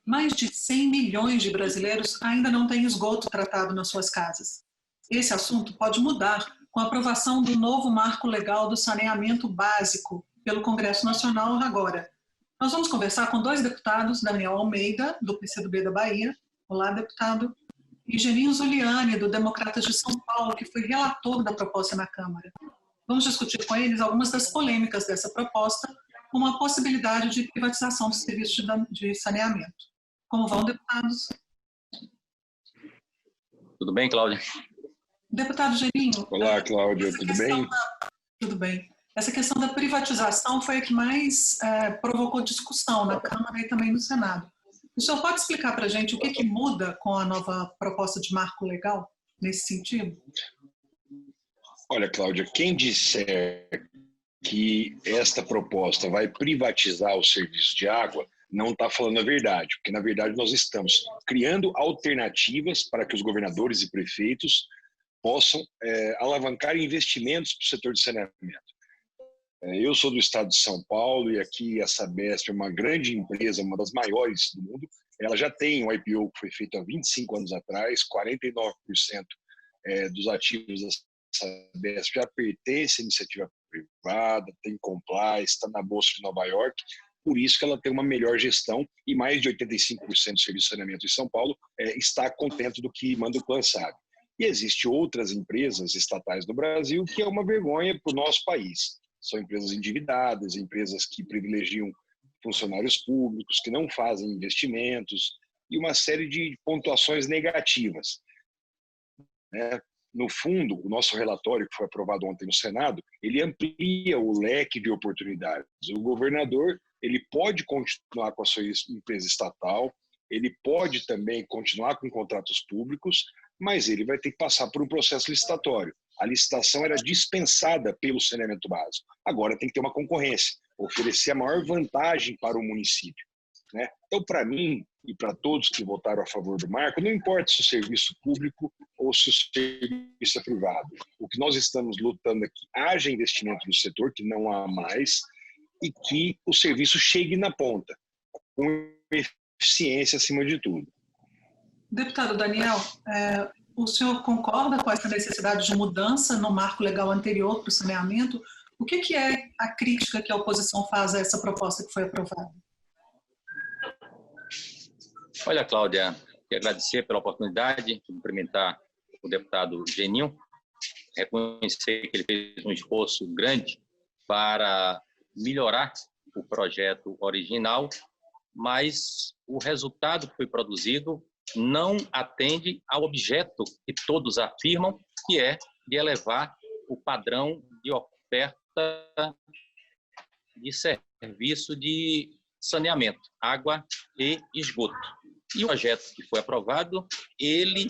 mais de 100 milhões de brasileiros ainda não têm esgoto tratado nas suas casas. Esse assunto pode mudar com a aprovação do novo marco legal do saneamento básico pelo Congresso Nacional agora. Nós vamos conversar com dois deputados, Daniel Almeida, do PCdoB da Bahia. Olá, deputado. E Geninho Zuliani, do Democratas de São Paulo, que foi relator da proposta na Câmara. Vamos discutir com eles algumas das polêmicas dessa proposta, como a possibilidade de privatização dos serviços de saneamento. Como vão, deputados? Tudo bem, Cláudia? Deputado Geninho. Olá, Cláudia, tudo bem? Tudo bem. Essa questão da privatização foi a que mais provocou discussão na Câmara e também no Senado. O senhor pode explicar para a gente o que muda com a nova proposta de marco legal nesse sentido? Olha, Cláudia, quem disser que esta proposta vai privatizar o serviço de água não está falando a verdade, porque, na verdade, nós estamos criando alternativas para que os governadores e prefeitos possam alavancar investimentos para o setor de saneamento. Eu sou do estado de São Paulo e aqui a Sabesp é uma grande empresa, uma das maiores do mundo. Ela já tem um IPO que foi feito há 25 anos atrás, 49% dos ativos da Sabesp já pertence à iniciativa privada, tem compliance, está na Bolsa de Nova York, por isso que ela tem uma melhor gestão e mais de 85% do serviço de saneamento em São Paulo está contente do que manda o Plano SAB. E existem outras empresas estatais no Brasil que é uma vergonha para o nosso país. São empresas endividadas, empresas que privilegiam funcionários públicos, que não fazem investimentos e uma série de pontuações negativas. No fundo, o nosso relatório, que foi aprovado ontem no Senado, ele amplia o leque de oportunidades. O governador ele pode continuar com a sua empresa estatal, ele pode também continuar com contratos públicos, mas ele vai ter que passar por um processo licitatório. A licitação era dispensada pelo saneamento básico. Agora tem que ter uma concorrência, oferecer a maior vantagem para o município. Então, para mim e para todos que votaram a favor do marco, não importa se o serviço público ou se o serviço é privado. O que nós estamos lutando é que haja investimento no setor, que não há mais, e que o serviço chegue na ponta, com eficiência acima de tudo. Deputado Daniel, o senhor concorda com essa necessidade de mudança no marco legal anterior para o saneamento? O que é a crítica que a oposição faz a essa proposta que foi aprovada? Olha, Cláudia, quero agradecer pela oportunidade, cumprimentar o deputado Geninho, reconhecer que ele fez um esforço grande para melhorar o projeto original, mas o resultado que foi produzido não atende ao objeto que todos afirmam, que é de elevar o padrão de oferta de serviço de saneamento, água e esgoto. E o projeto que foi aprovado, ele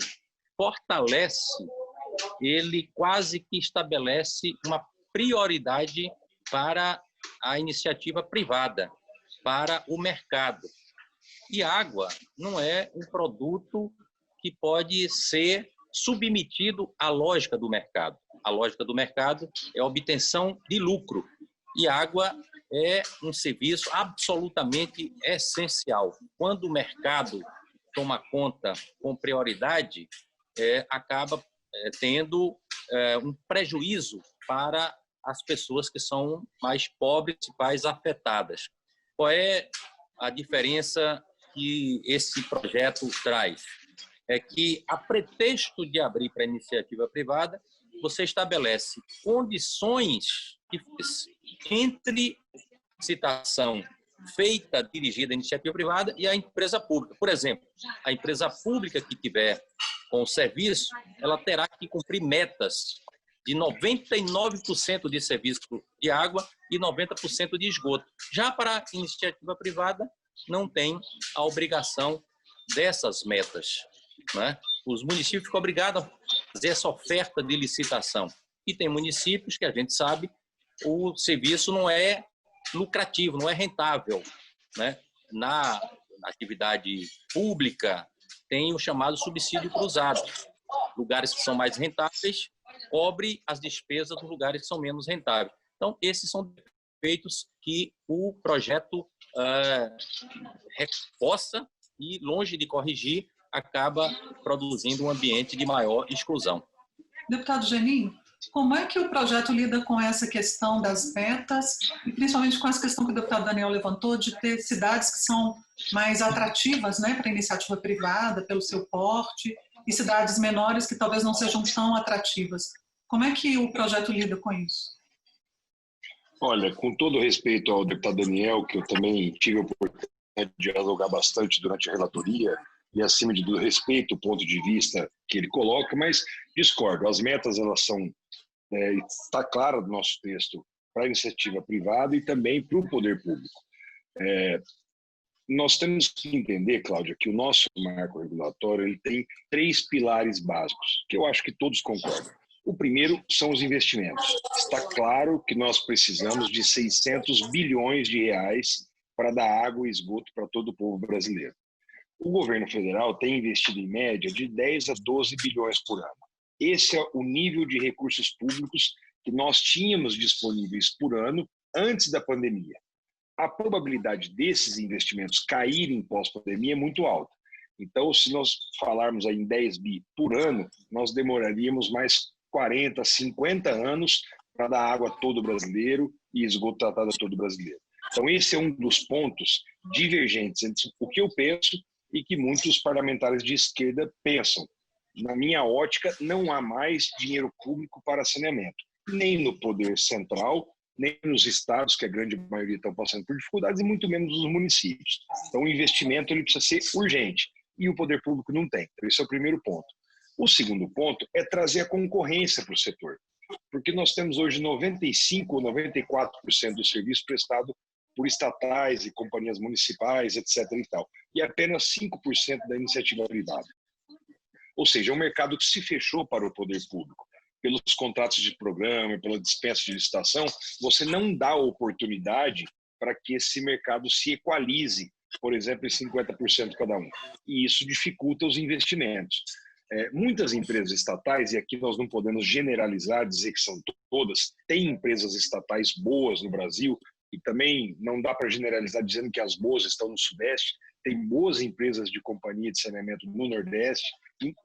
fortalece, ele quase que estabelece uma prioridade para a iniciativa privada, para o mercado. E água não é um produto que pode ser submetido à lógica do mercado. A lógica do mercado é a obtenção de lucro. E água é um serviço absolutamente essencial. Quando o mercado toma conta com prioridade, acaba tendo um prejuízo para as pessoas que são mais pobres e mais afetadas. Qual é a diferença que esse projeto traz? É que, a pretexto de abrir para a iniciativa privada, você estabelece condições entre a licitação feita, dirigida à iniciativa privada e a empresa pública. Por exemplo, a empresa pública que tiver com o serviço, ela terá que cumprir metas de 99% de serviço de água e 90% de esgoto. Já para a iniciativa privada, não tem a obrigação dessas metas. Os municípios ficam obrigados a fazer essa oferta de licitação. E tem municípios que a gente sabe o serviço não é lucrativo, não é rentável. Na atividade pública tem o chamado subsídio cruzado. Lugares que são mais rentáveis cobre as despesas dos lugares que são menos rentáveis. Então, esses são defeitos que o projeto reforça e, longe de corrigir, acaba produzindo um ambiente de maior exclusão. Deputado Genin, como é que o projeto lida com essa questão das metas e principalmente com essa questão que o deputado Daniel levantou de ter cidades que são mais atrativas, né, para a iniciativa privada, pelo seu porte, e cidades menores que talvez não sejam tão atrativas? Como é que o projeto lida com isso? Olha, com todo respeito ao deputado Daniel, que eu também tive a oportunidade de dialogar bastante durante a relatoria, e acima de tudo respeito o ponto de vista que ele coloca, mas discordo. As metas, elas são, está clara no nosso texto, para a iniciativa privada e também para o poder público. Nós temos que entender, Cláudia, que o nosso marco regulatório ele tem 3 pilares básicos, que eu acho que todos concordam. O primeiro são os investimentos. Está claro que nós precisamos de 600 bilhões de reais para dar água e esgoto para todo o povo brasileiro. O governo federal tem investido em média de 10 a 12 bilhões por ano. Esse é o nível de recursos públicos que nós tínhamos disponíveis por ano antes da pandemia. A probabilidade desses investimentos caírem pós-pandemia é muito alta. Então, se nós falarmos aí em 10 bi por ano, nós demoraríamos mais 40, 50 anos para dar água a todo brasileiro e esgoto tratado a todo brasileiro. Então, esse é um dos pontos divergentes entre o que eu penso e que muitos parlamentares de esquerda pensam. Na minha ótica, não há mais dinheiro público para saneamento, nem no poder central, nem nos estados, que a grande maioria estão passando por dificuldades, e muito menos nos municípios. Então, o investimento ele precisa ser urgente, e o poder público não tem. Então, esse é o primeiro ponto. O segundo ponto é trazer a concorrência para o setor, porque nós temos hoje 95% ou 94% do serviço prestado por estatais e companhias municipais, etc. e tal, e apenas 5% da iniciativa privada. Ou seja, é um mercado que se fechou para o poder público. Pelos contratos de programa, pela dispensa de licitação, você não dá oportunidade para que esse mercado se equalize, por exemplo, em 50% cada um. E isso dificulta os investimentos. Muitas empresas estatais, e aqui nós não podemos generalizar, dizer que são todas, tem empresas estatais boas no Brasil, e também não dá para generalizar dizendo que as boas estão no Sudeste, tem boas empresas de companhia de saneamento no Nordeste,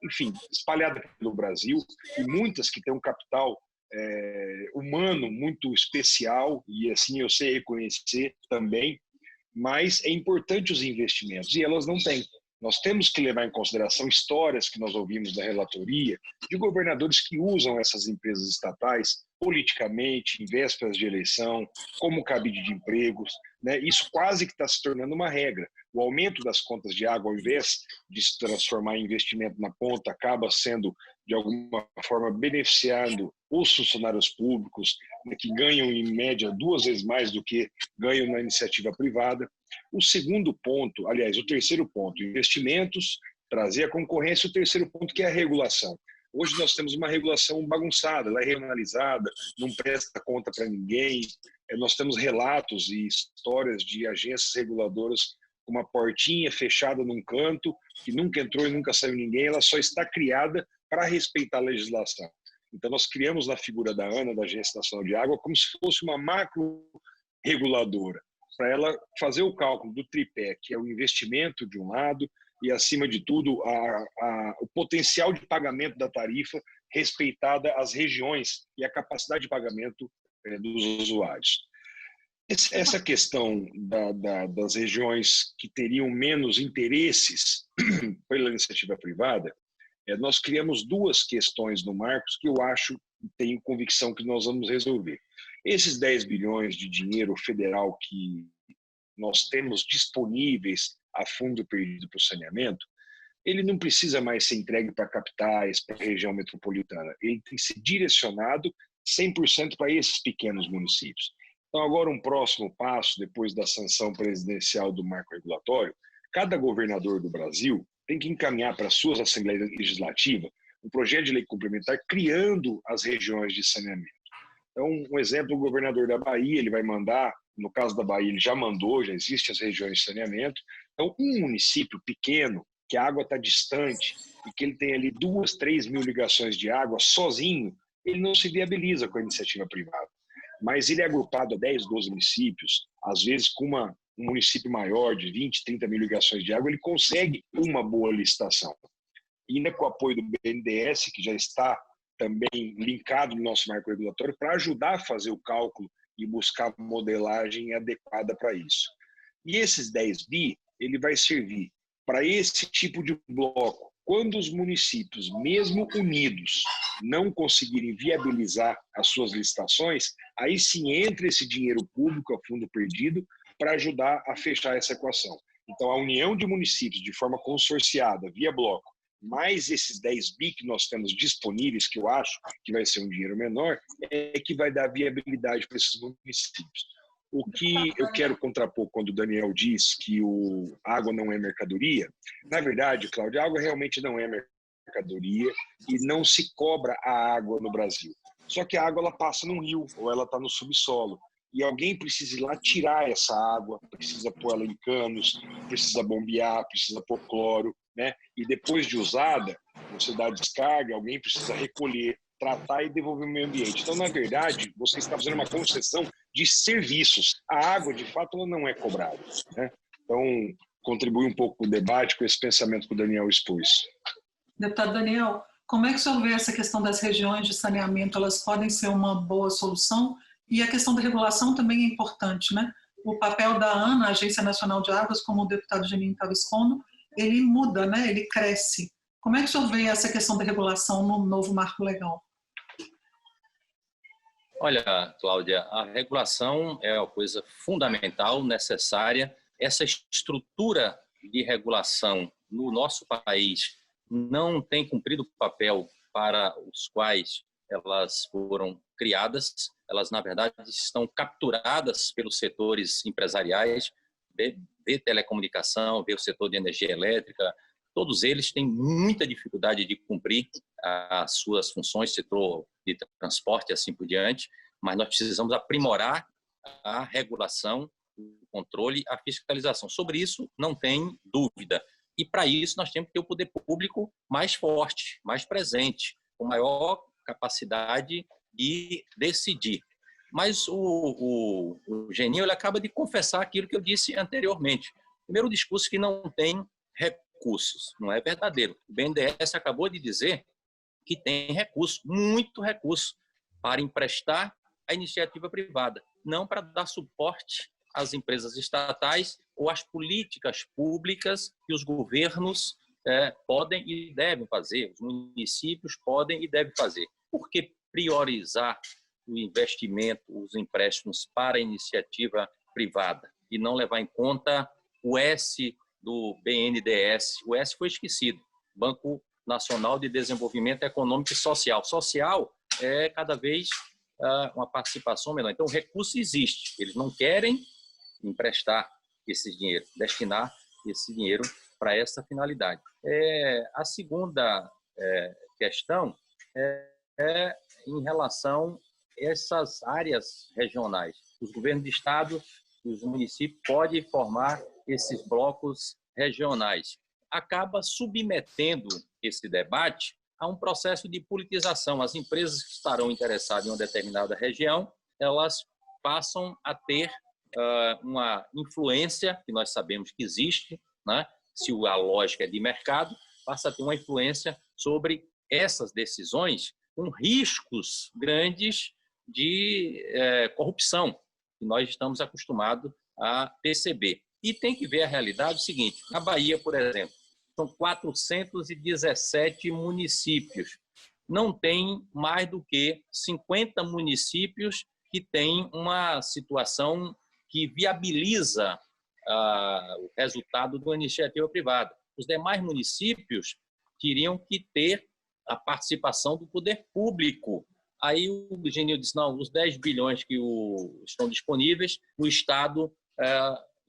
enfim, espalhadas pelo Brasil, e muitas que têm um capital humano muito especial, e assim eu sei reconhecer também, mas é importante os investimentos, e elas não têm. Nós temos que levar em consideração histórias que nós ouvimos da relatoria de governadores que usam essas empresas estatais politicamente, em vésperas de eleição, como cabide de empregos, né? Isso quase que está se tornando uma regra. O aumento das contas de água, ao invés de se transformar em investimento na ponta, acaba sendo, de alguma forma, beneficiando os funcionários públicos, né, que ganham, em média, 2 vezes mais do que ganham na iniciativa privada. O segundo ponto, aliás, o terceiro ponto, investimentos, trazer a concorrência. O terceiro ponto, que é a regulação. Hoje nós temos uma regulação bagunçada, ela é regionalizada, não presta conta para ninguém. Nós temos relatos e histórias de agências reguladoras com uma portinha fechada num canto, que nunca entrou e nunca saiu ninguém, ela só está criada para respeitar a legislação. Então nós criamos na figura da ANA, da Agência Nacional de Água, como se fosse uma macro reguladora, para ela fazer o cálculo do tripé, que é o investimento de um lado e, acima de tudo, o potencial de pagamento da tarifa respeitada as regiões e a capacidade de pagamento dos usuários. Essa questão das regiões que teriam menos interesses pela iniciativa privada, nós criamos 2 questões no Marcos que eu acho, tenho convicção que nós vamos resolver. Esses 10 bilhões de dinheiro federal que nós temos disponíveis a fundo perdido para o saneamento, ele não precisa mais ser entregue para capitais, para a região metropolitana. Ele tem que ser direcionado 100% para esses pequenos municípios. Então, agora um próximo passo, depois da sanção presidencial do marco regulatório, cada governador do Brasil tem que encaminhar para as suas assembleias legislativas um projeto de lei complementar criando as regiões de saneamento. Então, um exemplo, o governador da Bahia, ele vai mandar, no caso da Bahia, ele já mandou, já existem as regiões de saneamento. Então, um município pequeno, que a água está distante e que ele tem ali 2, 3 mil ligações de água sozinho, ele não se viabiliza com a iniciativa privada. Mas ele é agrupado a 10, 12 municípios, às vezes com uma um município maior, de 20, 30 mil ligações de água, ele consegue uma boa licitação. E ainda com o apoio do BNDES, que já está também linkado no nosso marco regulatório, para ajudar a fazer o cálculo e buscar modelagem adequada para isso. E esses 10 bi, ele vai servir para esse tipo de bloco. Quando os municípios, mesmo unidos, não conseguirem viabilizar as suas licitações, aí sim entra esse dinheiro público a fundo perdido para ajudar a fechar essa equação. Então, a união de municípios de forma consorciada, via bloco, mais esses 10 bi que nós temos disponíveis, que eu acho que vai ser um dinheiro menor, é que vai dar viabilidade para esses municípios. O que eu quero contrapor quando o Daniel diz que a água não é mercadoria, na verdade, Cláudia, a água realmente não é mercadoria e não se cobra a água no Brasil. Só que a água ela passa num rio ou ela está no subsolo. E alguém precisa ir lá tirar essa água, precisa pôr ela em canos, precisa bombear, precisa pôr cloro, né? E depois de usada, você dá descarga, alguém precisa recolher, tratar e devolver o meio ambiente. Então, na verdade, você está fazendo uma concessão de serviços. A água, de fato, ela não é cobrada, né? Então, contribui um pouco com o debate, com esse pensamento que o Daniel expôs. Deputado Daniel, como é que o senhor vê essa questão das regiões de saneamento? Elas podem ser uma boa solução? E a questão da regulação também é importante, né? O papel da ANA, Agência Nacional de Águas, como o deputado Geninho estava expondo, ele muda, né? Ele cresce. Como é que o senhor vê essa questão da regulação no novo marco legal? Olha, Cláudia, a regulação é uma coisa fundamental, necessária. Essa estrutura de regulação no nosso país não tem cumprido o papel para os quais elas foram criadas. Elas, na verdade, estão capturadas pelos setores empresariais, de telecomunicação, o setor de energia elétrica. Todos eles têm muita dificuldade de cumprir as suas funções, setor de transporte e assim por diante, mas nós precisamos aprimorar a regulação, o controle, a fiscalização. Sobre isso, não tem dúvida. E, para isso, nós temos que ter o poder público mais forte, mais presente, com maior capacidade de decidir. Mas o Geninho ele acaba de confessar aquilo que eu disse anteriormente. Primeiro, o discurso que não tem recursos. Não é verdadeiro. O BNDES acabou de dizer que tem recurso, muito recurso, para emprestar à iniciativa privada, não para dar suporte às empresas estatais ou às políticas públicas que os governos podem e devem fazer, os municípios podem e devem fazer. Por que priorizar o investimento, os empréstimos para a iniciativa privada e não levar em conta o S do BNDES? O S foi esquecido, Banco Nacional de Desenvolvimento Econômico e Social. Social é cada vez uma participação menor. Então, o recurso existe. Eles não querem emprestar esse dinheiro, destinar esse dinheiro para essa finalidade. A segunda questão é em relação a essas áreas regionais. Os governos de estado e os municípios podem formar esses blocos regionais. Acaba submetendo esse debate a um processo de politização. As empresas que estarão interessadas em uma determinada região, elas passam a ter uma influência, que nós sabemos que existe, né? Se a lógica é de mercado, passa a ter uma influência sobre essas decisões com riscos grandes de corrupção, que nós estamos acostumados a perceber. E tem que ver a realidade seguinte: na Bahia, por exemplo, são 417 municípios. Não tem mais do que 50 municípios que têm uma situação que viabiliza o resultado de uma iniciativa privada. Os demais municípios teriam que ter a participação do poder público. Aí o Geninho disse, não, os 10 bilhões que estão disponíveis, o Estado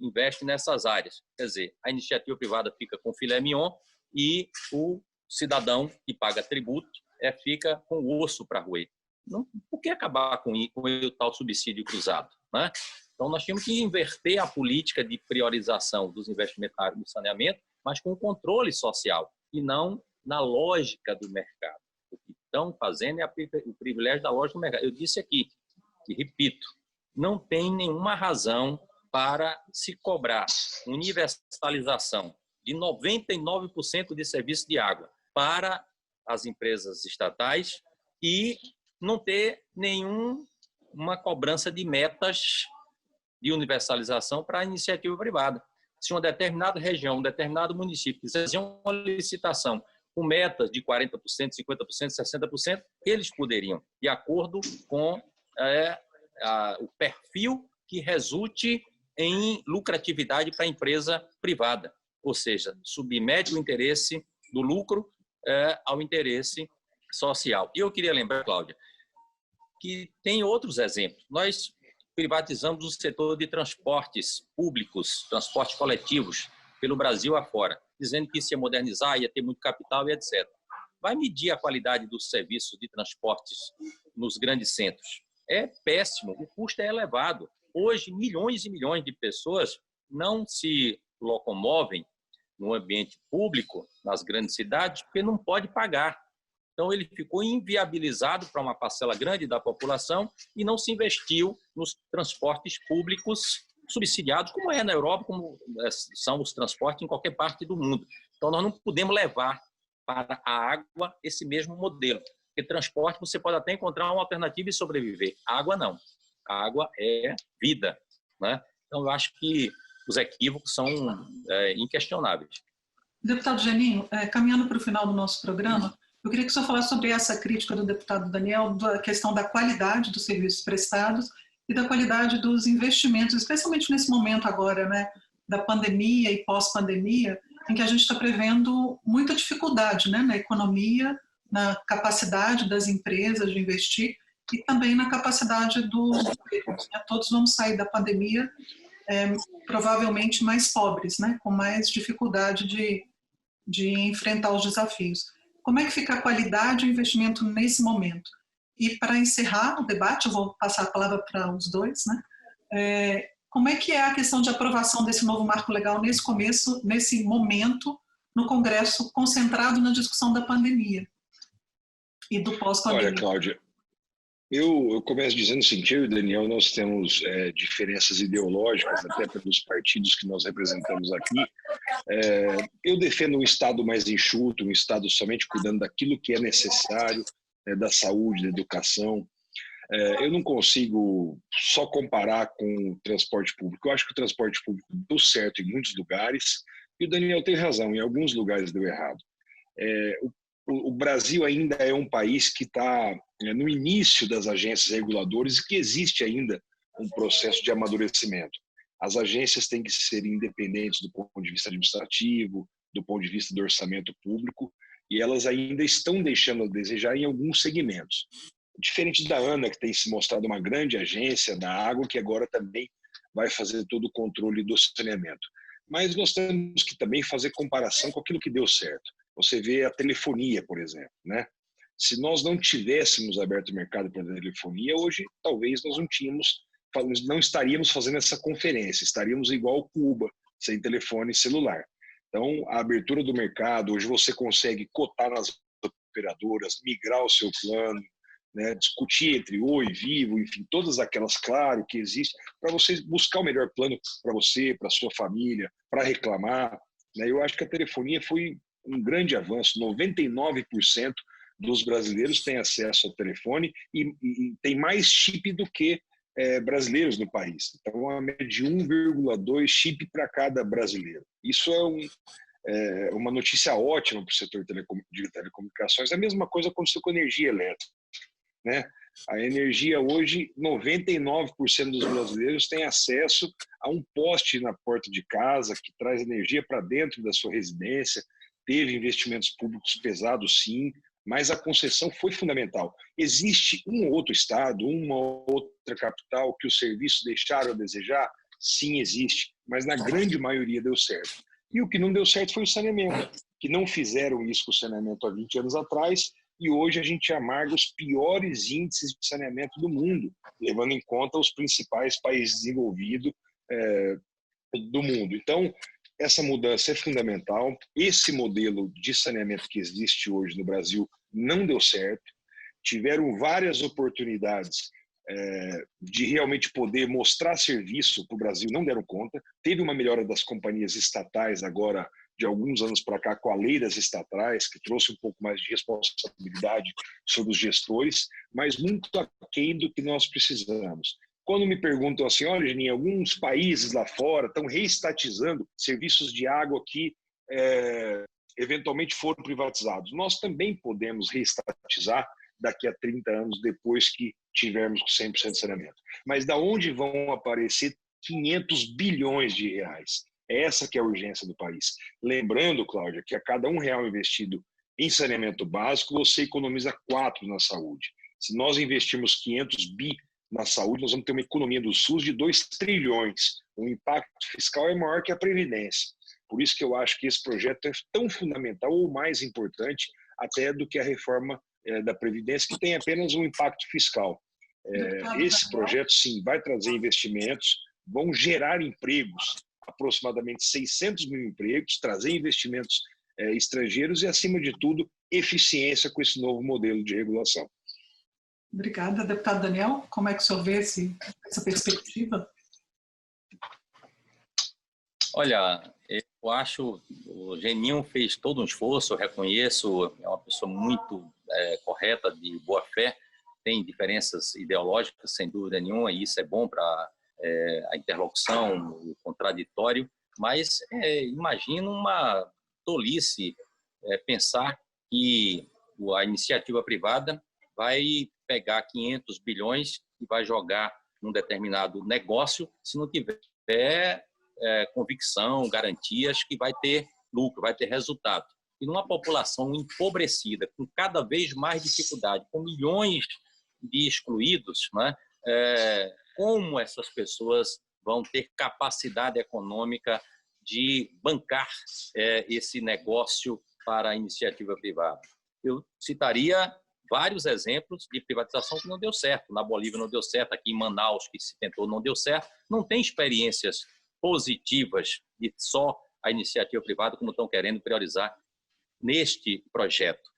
investe nessas áreas. Quer dizer, a iniciativa privada fica com filé mignon e o cidadão que paga tributo fica com o osso para roer. Não, por que acabar com o tal subsídio cruzado, né? Então, nós temos que inverter a política de priorização dos investimentos na área do saneamento, mas com controle social e não na lógica do mercado. O que estão fazendo é o privilégio da lógica do mercado. Eu disse aqui, e repito, não tem nenhuma razão para se cobrar universalização de 99% de serviço de água para as empresas estatais e não ter nenhuma cobrança de metas de universalização para a iniciativa privada. Se uma determinada região, um determinado município quiser fazer uma licitação com metas de 40%, 50%, 60%, eles poderiam, de acordo com o perfil que resulte em lucratividade para a empresa privada, ou seja, submete o interesse do lucro ao interesse social. E eu queria lembrar, Cláudia, que tem outros exemplos. Nós privatizamos o setor de transportes públicos, transportes coletivos, pelo Brasil afora, dizendo que isso ia modernizar, ia ter muito capital e etc. Vai medir a qualidade do serviço de transportes nos grandes centros. É péssimo, o custo é elevado. Hoje, milhões e milhões de pessoas não se locomovem no ambiente público, nas grandes cidades, porque não pode pagar. Então, ele ficou inviabilizado para uma parcela grande da população e não se investiu nos transportes públicos subsidiados, como é na Europa, como são os transportes em qualquer parte do mundo. Então, nós não podemos levar para a água esse mesmo modelo. Porque transporte você pode até encontrar uma alternativa e sobreviver. A água não. A água é vida, né? Então, eu acho que os equívocos são inquestionáveis. Deputado Geninho, caminhando para o final do nosso programa, eu queria que o senhor falasse sobre essa crítica do deputado Daniel, da questão da qualidade dos serviços prestados e da qualidade dos investimentos, especialmente nesse momento agora, né, da pandemia e pós-pandemia, em que a gente está prevendo muita dificuldade, né, na economia, na capacidade das empresas de investir e também na capacidade dos governos. Né? Todos vamos sair da pandemia provavelmente mais pobres, né, com mais dificuldade de enfrentar os desafios. Como é que fica a qualidade e o investimento nesse momento? E para encerrar o debate, eu vou passar a palavra para os dois, né? Como é que é a questão de aprovação desse novo marco legal nesse começo, nesse momento, no Congresso, concentrado na discussão da pandemia e do pós-pandemia? Olha, Cláudia, eu começo dizendo o seguinte: eu e o Daniel, nós temos diferenças ideológicas, até pelos partidos que nós representamos aqui. Eu defendo um Estado mais enxuto, um Estado somente cuidando daquilo que é necessário, da saúde, da educação. Eu não consigo só comparar com o transporte público. Eu acho que o transporte público deu certo em muitos lugares, e o Daniel tem razão, em alguns lugares deu errado. O Brasil ainda é um país que está no início das agências reguladoras e que existe ainda um processo de amadurecimento. As agências têm que ser independentes do ponto de vista administrativo, do ponto de vista do orçamento público, e elas ainda estão deixando a desejar em alguns segmentos. Diferente da ANA, que tem se mostrado uma grande agência da água, que agora também vai fazer todo o controle do saneamento. Mas nós temos que também fazer comparação com aquilo que deu certo. Você vê a telefonia, por exemplo, né? Se nós não tivéssemos aberto o mercado para a telefonia, hoje talvez nós não estaríamos fazendo essa conferência, estaríamos igual Cuba, sem telefone celular. Então, a abertura do mercado, hoje você consegue cotar nas operadoras, migrar o seu plano, né, discutir entre Oi, Vivo, enfim, todas aquelas, claro, que existem, para você buscar o melhor plano para você, para sua família, para reclamar. Né? Eu acho que a telefonia foi um grande avanço. 99% dos brasileiros têm acesso ao telefone e tem mais chip do que brasileiros no país. Então, uma média de 1,2 chip para cada brasileiro. Isso é uma notícia ótima para o setor de telecomunicações. A mesma coisa aconteceu com a energia elétrica. Né? A energia hoje, 99% dos brasileiros têm acesso a um poste na porta de casa que traz energia para dentro da sua residência. Teve investimentos públicos pesados, sim, mas a concessão foi fundamental. Existe um outro estado, uma outra capital que os serviços deixaram a desejar? Sim, existe, mas na grande maioria deu certo. E o que não deu certo foi o saneamento, que não fizeram isso com o saneamento há 20 anos atrás, e hoje a gente amarga os piores índices de saneamento do mundo, levando em conta os principais países desenvolvidos do mundo. Então, essa mudança é fundamental. Esse modelo de saneamento que existe hoje no Brasil não deu certo. Tiveram várias oportunidades de realmente poder mostrar serviço para o Brasil, não deram conta. Teve uma melhora das companhias estatais agora, de alguns anos para cá, com a lei das estatais, que trouxe um pouco mais de responsabilidade sobre os gestores, mas muito aquém do que nós precisamos. Quando me perguntam assim, olha, Geninha, alguns países lá fora estão reestatizando serviços de água que eventualmente foram privatizados. Nós também podemos reestatizar daqui a 30 anos, depois que tivermos 100% de saneamento. Mas da onde vão aparecer 500 bilhões de reais? Essa que é a urgência do país. Lembrando, Cláudia, que a cada R$1 investido em saneamento básico, você economiza 4 na saúde. Se nós investirmos 500 bi na saúde, nós vamos ter uma economia do SUS de 2 trilhões. O impacto fiscal é maior que a Previdência. Por isso que eu acho que esse projeto é tão fundamental ou mais importante até do que a reforma da Previdência, que tem apenas um impacto fiscal. Esse projeto, sim, vai trazer investimentos, vão gerar empregos, aproximadamente 600 mil empregos, trazer investimentos estrangeiros e, acima de tudo, eficiência com esse novo modelo de regulação. Obrigada. Deputado Daniel, como é que o senhor vê essa perspectiva? Olha, eu acho que o Geninho fez todo um esforço, eu reconheço, é uma pessoa muito correta, de boa fé, tem diferenças ideológicas, sem dúvida nenhuma, e isso é bom para a interlocução, o contraditório, mas imagino uma tolice pensar que a iniciativa privada vai pegar 500 bilhões e vai jogar num determinado negócio se não tiver convicção, garantias que vai ter lucro, vai ter resultado. E numa população empobrecida, com cada vez mais dificuldade, com milhões de excluídos, né? Como essas pessoas vão ter capacidade econômica de bancar esse negócio para a iniciativa privada? Eu citaria vários exemplos de privatização que não deu certo. Na Bolívia não deu certo, aqui em Manaus, que se tentou, não deu certo. Não tem experiências positivas de só a iniciativa privada, como estão querendo priorizar neste projeto.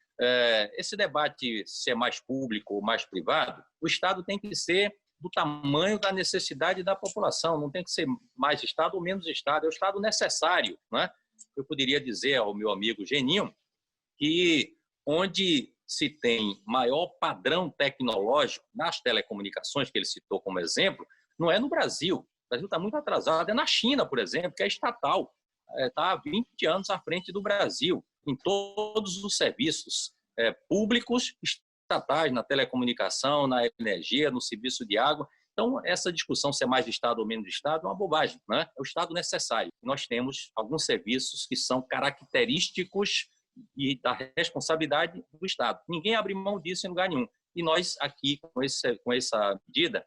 Esse debate, se é mais público ou mais privado, o Estado tem que ser do tamanho da necessidade da população, não tem que ser mais Estado ou menos Estado, é o Estado necessário, né? Eu poderia dizer ao meu amigo Geninho que onde se tem maior padrão tecnológico nas telecomunicações, que ele citou como exemplo, não é no Brasil. O Brasil está muito atrasado, é na China, por exemplo, que é estatal, está há 20 anos à frente do Brasil, em todos os serviços públicos, estatais, na telecomunicação, na energia, no serviço de água. Então, essa discussão se é mais de Estado ou menos de Estado é uma bobagem, né? É o Estado necessário. Nós temos alguns serviços que são característicos e da responsabilidade do Estado. Ninguém abre mão disso em lugar nenhum. E nós aqui, com essa medida,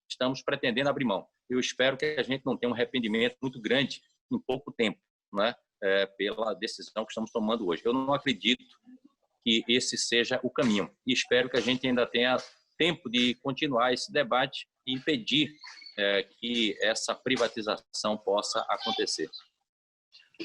estamos pretendendo abrir mão. Eu espero que a gente não tenha um arrependimento muito grande em pouco tempo, né? Pela decisão que estamos tomando hoje. Eu não acredito que esse seja o caminho. E espero que a gente ainda tenha tempo de continuar esse debate e impedir que essa privatização possa acontecer.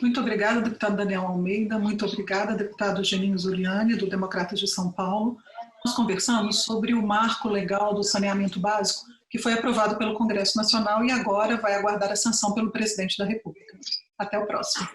Muito obrigada, deputado Daniel Almeida. Muito obrigada, deputado Geninho Zuliani, do Democratas de São Paulo. Nós conversamos sobre o marco legal do saneamento básico, que foi aprovado pelo Congresso Nacional e agora vai aguardar a sanção pelo presidente da República. Até o próximo.